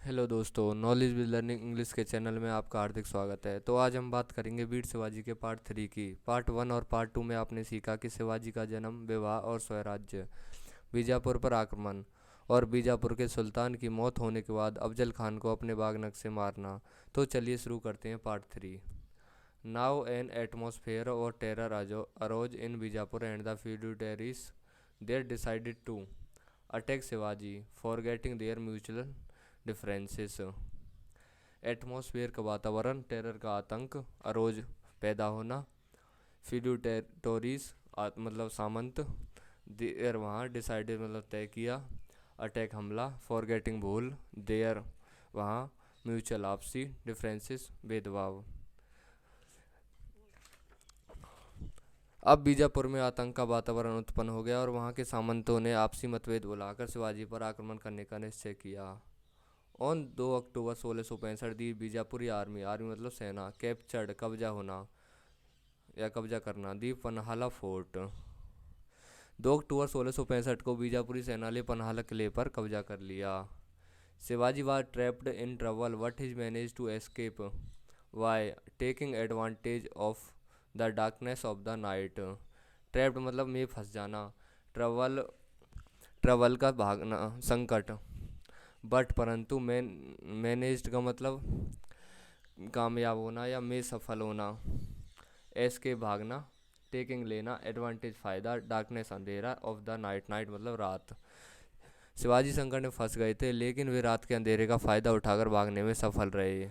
Hello दोस्तों, knowledge with learning English के channel में आपका हार्दिक स्वागत है। तो आज हम बात करेंगे वीर शिवाजी के पार्ट 3 की। पार्ट 1 और पार्ट 2 में आपने सीखा कि शिवाजी का जन्म, विवाह और स्वराज्य, बीजापुर पर आक्रमण और बीजापुर के सुल्तान की मौत होने के बाद अफजल खान को अपने बागनक से मारना। तो चलिए शुरू करते हैं पार्ट 3। नाउ एन एटमॉस्फेयर और terror arose in Bijapur and the feudatories there decided to attack Shivaji forgetting their mutual differences. Atmosphere का वातावरण, टेरर का आतंक, अरोज पैदा होना, फ्यूडिटरीज मतलब सामंत, देयर वहाँ, डिसाइडेड मतलब तय किया, अटैक हमला, फॉरगेटिंग भूल, देयर वहाँ, म्यूचुअल आपसी, डिफरेंसेस भेदभाव। अब बीजापुर में आतंक का वातावरण उत्पन्न हो गया और वहाँ के सामंतों ने आपसी मतभेद बुलाकर शिवाजी पर आक्रमण करने का निश्चय किया। On 2 October 1665 the Bijapuri army, army मतलब सेना, कैप्चर्ड कब्जा होना या कब्जा करना, दी पन्हाला फोर्ट। 2 अक्टूबर 1665 को बीजापुरी सेना ने पन्हाला किले पर कब्जा कर लिया। Shivaji was trapped in trouble but he managed to escape by taking advantage of the darkness of the night। Trapped मतलब में फंस जाना, ट्रबल ट्रबल का भागना, संकट, बट परंतु मैनेज्ड का मतलब कामयाब होना या में सफल होना, एस्केप भागना, टेकिंग लेना, एडवांटेज फायदा, डार्कनेस अंधेरा, ऑफ द नाइट, नाइट मतलब रात। शिवाजी संकट में फंस गए थे लेकिन वे रात के अंधेरे का फायदा उठाकर भागने में सफल रहे।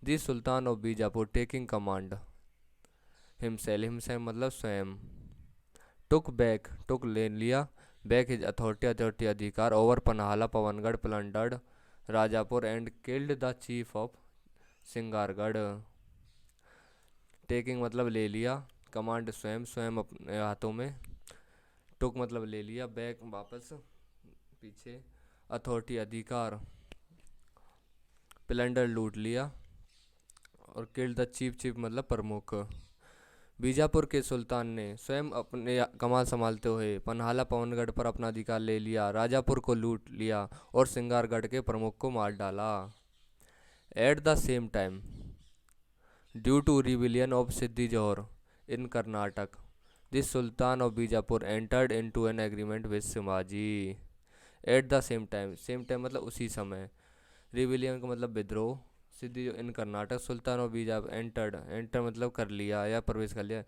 The sultan of Bijapur taking command himself, himself मतलब स्वयं, टुक ले लिया, बैक हिज अथॉरिटी, अथॉरिटी अधिकार, over Panhala Pavangad plundered Rajapur and killed the chief of Singargarh. Taking मतलब ले लिया, कमांड स्वयं, स्वयं अपने हाथों में, टुक मतलब ले लिया, बैक वापस पीछे, अथॉरिटी अधिकार, प्लंडर लूट लिया, और किल्ड द चीफ, चीफ मतलब प्रमुख। बीजापुर के सुल्तान ने स्वयं अपने कमान संभालते हुए पन्हाला पवनगढ़ पर अपना अधिकार ले लिया, राजापुर को लूट लिया और सिंगारगढ़ के प्रमुख को मार डाला। At the same time, due to rebellion of Siddi Johar in Karnataka, this sultan of Bijapur entered into an agreement with Shivaji. At the same time मतलब उसी समय, रिविलियन का मतलब विद्रोह, सिद्धि जो in Karnataka, sultan of Bijapur entered, enter मतलब कर लिया या प्रवेश कर लिया,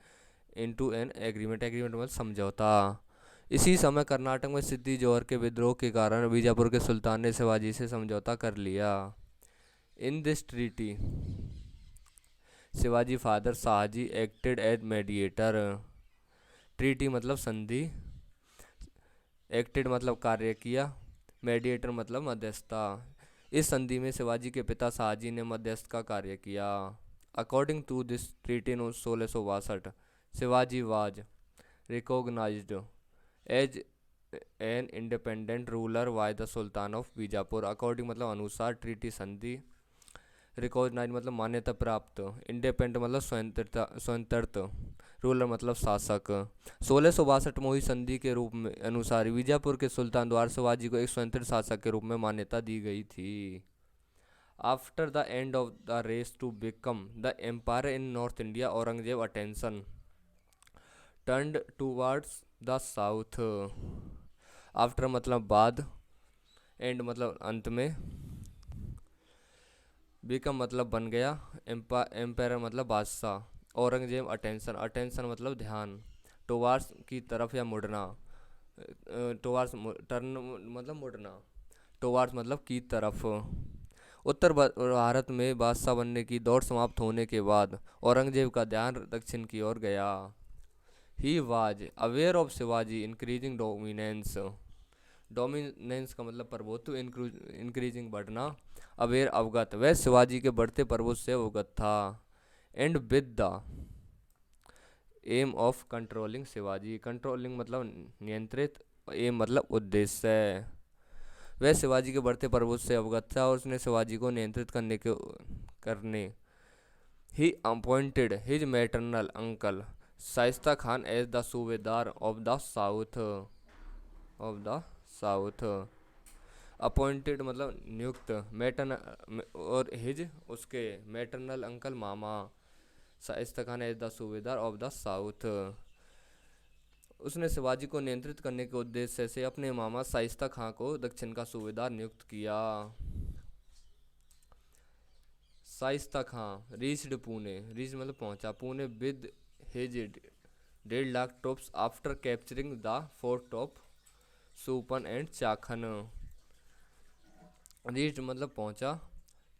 इनटू एन एग्रीमेंट, एग्रीमेंट मतलब समझौता। इसी समय कर्नाटक में सिद्धि जोहर के विद्रोह के कारण बीजापुर के सुल्तान ने शिवाजी से समझौता कर लिया। In this treaty Shivaji father Shahaji acted as mediator. Treaty मतलब संधि, एक्टेड मतलब कार्य किया, मेडिएटर मतलब मध्यस्थता। इस संधि में शिवाजी के पिता शाहजी ने मध्यस्थ का कार्य किया। According to this treaty in 1662, Shivaji was recognised as an independent ruler by the sultan of Bijapur. According मतलब अनुसार, ट्रीटी संधि, रिकॉग्नाइज मतलब मान्यता प्राप्त, इंडिपेंडेंट मतलब स्वतंत्र, रूलर मतलब शासक। 1662 में हुई संधि के रूप में अनुसार बीजापुर के सुल्तान द्वारा शिवाजी को एक स्वतंत्र शासक के रूप में मान्यता दी गई थी। After the end of the race to become the empire in north India, Aurangzeb attention turned towards the south. After मतलब बाद, एंड मतलब अंत में, बिकम मतलब बन गया, एम्पायर मतलब बादशाह, औरंगजेब अटेंशन, अटेंशन मतलब ध्यान, टुवार्ड्स की तरफ या मुड़ना, टुवार्ड्स टर्न मतलब मुड़ना, टुवार्ड्स मतलब की तरफ। उत्तर भारत में बादशाह बनने की दौड़ समाप्त होने के बाद औरंगजेब का ध्यान दक्षिण की ओर गया। He was aware of Shivaji increasing dominance, dominance का मतलब प्रभुत्व, इंक्रीजिंग बढ़ना, अवेयर अवगत, वह शिवाजी के बढ़ते प्रभुत्व से अवगत था। And with the aim of controlling Shivaji, controlling मतलब नियंत्रित, एम मतलब उद्देश्य, वह शिवाजी के बढ़ते प्रभुत्व से अवगत था और उसने शिवाजी को नियंत्रित करने ही appointed his maternal uncle Shaista Khan as the subedar of the south, appointed मतलब नियुक्त, मैटन और हिज उसके मैटरनल अंकल मामा Shaista Khan as the subedar of the south. उसने शिवाजी को नियंत्रित करने के उद्देश्य से अपने मामा शाइस्ता खां को दक्षिण का सूबेदार नियुक्त किया। शाइस्ता खां रीच्ड पुणे, रीच मतलब पहुंचा Pune with his 1.5 lakh troops after capturing the fort of Supan and Chakan. Reached मतलब पहुंचा,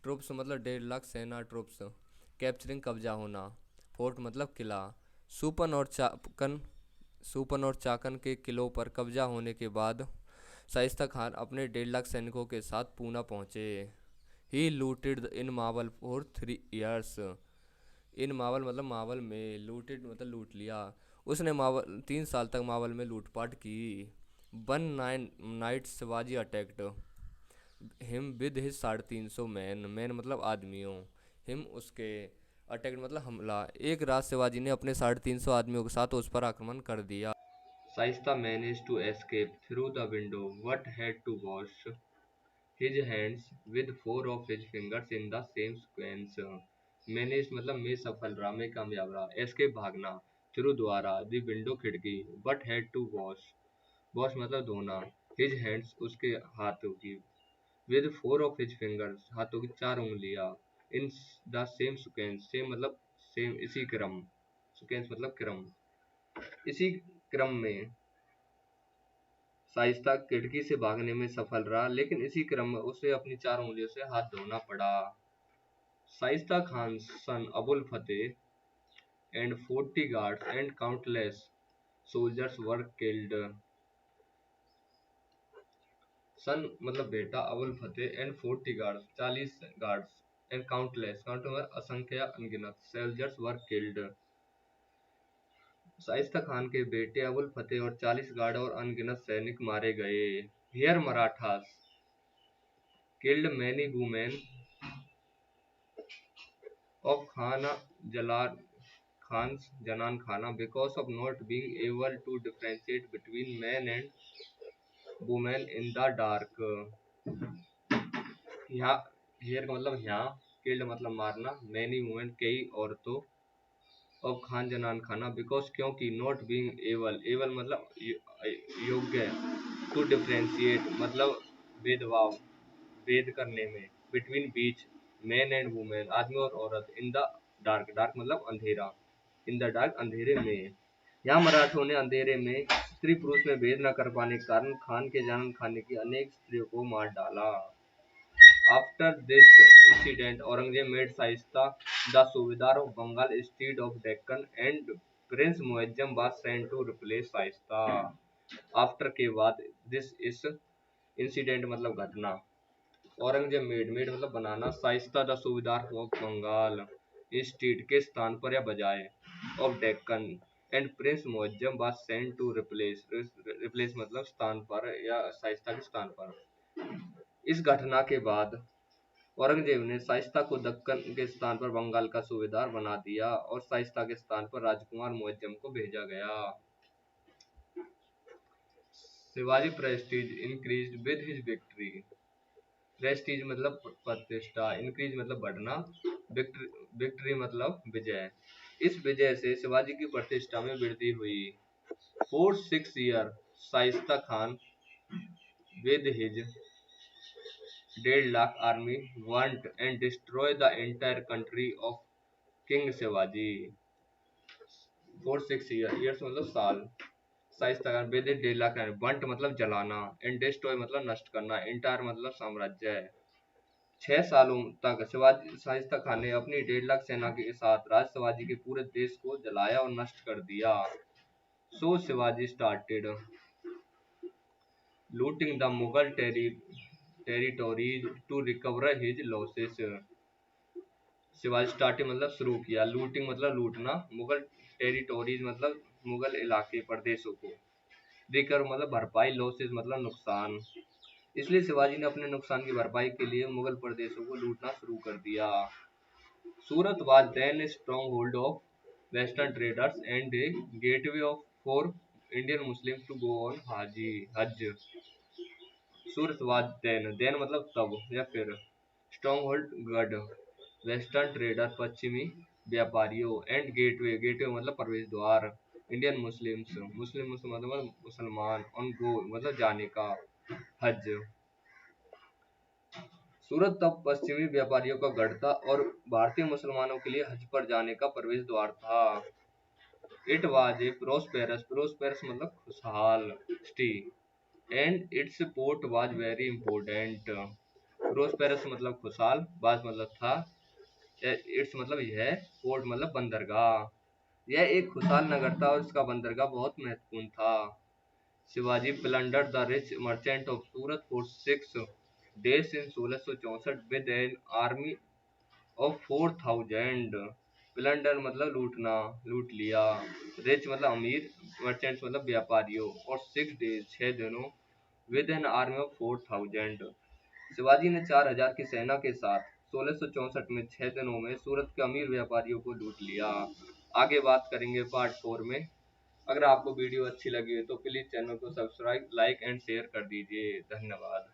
ट्रूप्स मतलब 1.5 लाख सेना ट्रूप्स, कैप्चरिंग कब्जा होना, फोर्ट मतलब किला, सुपन और चाकन, सुपन और चाकन के किलों पर कब्जा होने के बाद शाइस्ता खान अपने 1.5 लाख सैनिकों के साथ पूना पहुंचे। He looted in Maval for 3 years, in Maval मतलब मावल में, लूटेड मतलब लूट लिया। उसने मावल 3 साल तक मावल में लूटपाट की। 1 night Shivaji attacked him with his 350 man, man मतलब आदमियों, हिम उसके, अटैक मतलब हमला। एक रात शिवाजी ने अपने 350 आदमियों के साथ उस पर आक्रमण कर दिया। Shaista manage to escape through the window but had to wash his hands with 4 of his fingers in the same sequence। Manage मतलब मैं सफल रहा, मैं कामयाब रहा, एस्केप भागना, थ्रू द्वारा, द विंडो खिड़की, but had to wash, wash मतलब धोना, हिज हैंड्स उसके हाथों की, विद 4 of his fingers हाथों की 4 उंगलियां, in the same sequence, same मतलब सेम इसी क्रम, सीक्वेंस मतलब क्रम, इसी क्रम में शाइस्ता खिड़की से भागने में सफल रहा, लेकिन इसी क्रम में उसे अपनी 4 उंगलियों से हाथ धोना पड़ा। Shaista Khan son Abul Fateh and 40 guards and countless soldiers were killed। Son मतलब बेटा, Abul Fateh and 40 guards 40 guards, and countless, count मतलब असंख्य या अनगिनत, soldiers were killed, Shaista Khan के बेटे अबुल फतेह और 40 गार्ड और अनगिनत सैनिक मारे गए। Here Marathas killed many women of Khana Jalal Khan's Janan Khana because of not being able to differentiate between men and women in the dark। यहाँ हियर का मतलब यहाँ, किल्ड मतलब मारना, मैनी वुमेन कई औरतों, और खान जनान खाना बिकॉज क्योंकि, नॉट बीइंग एबल, एबल मतलब योग्य, टू डिफ्रेंशिएट मतलब भेदभाव, भेद करने में, between beach, man and women आदमी और औरत, इन द डार्क, डार्क मतलब अंधेरा, इन द डार्क अंधेरे में। यहाँ मराठों ने अंधेरे में स्त्री पुरुष में भेद न कर पाने के कारण खान के जानन खाने की अनेक स्त्रियों को मार डाला। After this incident, Aurangzeb made Shaista the Subedar of Bengal instead of Deccan, and Prince Muazzam was sent to replace Shaista। After के बाद this is incident मतलब घटना, औरंगजेब मेड मतलब बनाना, Shaista the subedar of Bengal instead के स्थान पर या बजाय, of Deccan, and prince Muazzam was sent to replace, replace मतलब स्थान पर या शाइस्ता के स्थान पर। इस घटना के बाद औरंगजेब ने शाइस्ता को दक्कन के स्थान पर बंगाल का सूबेदार बना दिया और शाइस्ता के स्थान पर राजकुमार मुअज्जम को भेजा गया। Shivaji Prestige increased with his victory, Prestige मतलब प्रतिष्ठा, इंक्रीज मतलब बढ़ना, विक्ट्री मतलब विजय। इस विजय से शिवाजी की प्रतिष्ठा में वृद्धि हुई। 4 6 year Shaista Khan with his 1.5 lakh army want and destroy the entire country of King Shivaji। 4 6 year, years मतलब साल, Shaista Khan with his 1.5 lakh want मतलब जलाना, एंड डिस्ट्रॉय मतलब नष्ट करना, एंटायर मतलब साम्राज्य। 6 सालों तक शिवाजी शाइस्ता खान ने अपनी 1.5 लाख सेना के साथ राज शिवाजी के पूरे देश को जलाया और नष्ट कर दिया। So Shivaji started looting the Mughal territories to recover his losses. Shivaji starting मतलब शुरू किया, लूटिंग मतलब लूटना, मुगल टेरिटोरीज मतलब मुगल इलाके प्रदेशों को, रिकवर मतलब भरपाई, लॉसेस मतलब नुकसान। इसलिए शिवाजी ने अपने नुकसान की भरपाई के लिए मुगल प्रदेशों को लूटना शुरू कर दिया। सूरत was then a stronghold of western traders and a gateway for Indian Muslims to go on Hajj। Surat was then मतलब तब या फिर। स्ट्रॉन्ग होल्ड गढ़, वेस्टर्न ट्रेडर पश्चिमी व्यापारियों, एंड गेटवे, गेटवे मतलब प्रवेश द्वार। इंडियन मुस्लिम्स, मुस्लिम मतलब मुसलमान, ऑन गो मतलब जाने का, हज। सूरत तब पश्चिमी व्यापारियों का गढ़ था और भारतीय मुसलमानों के लिए हज पर जाने का प्रवेश द्वार था। It was a prosperous, prosperous मतलब खुशहाल, city, and it's port was very important. Prosperous मतलब खुशहाल, वाज मतलब था, इट्स मतलब यह, पोर्ट मतलब बंदरगाह। यह एक खुशहाल नगर था और इसका बंदरगाह बहुत महत्वपूर्ण था। Shivaji plunder the rich merchant of Surat for 6 days in 1664 with an army of 4000। Plunder मतलब लूटना, लूट लिया। रिच मतलब अमीर, मर्चेंट्स मतलब व्यापारियों, और 6 days 6 दिनों, with an army of 4000। Shivaji ने 4000 की सेना के साथ 1664 में 6 दिनों में सूरत के अमीर व्यापारियों को लूट लिया। आगे बात करेंगे पार्ट 4 में। अगर आपको वीडियो अच्छी लगी हो तो प्लीज चैनल को सब्सक्राइब, लाइक एंड शेयर कर दीजिए। धन्यवाद।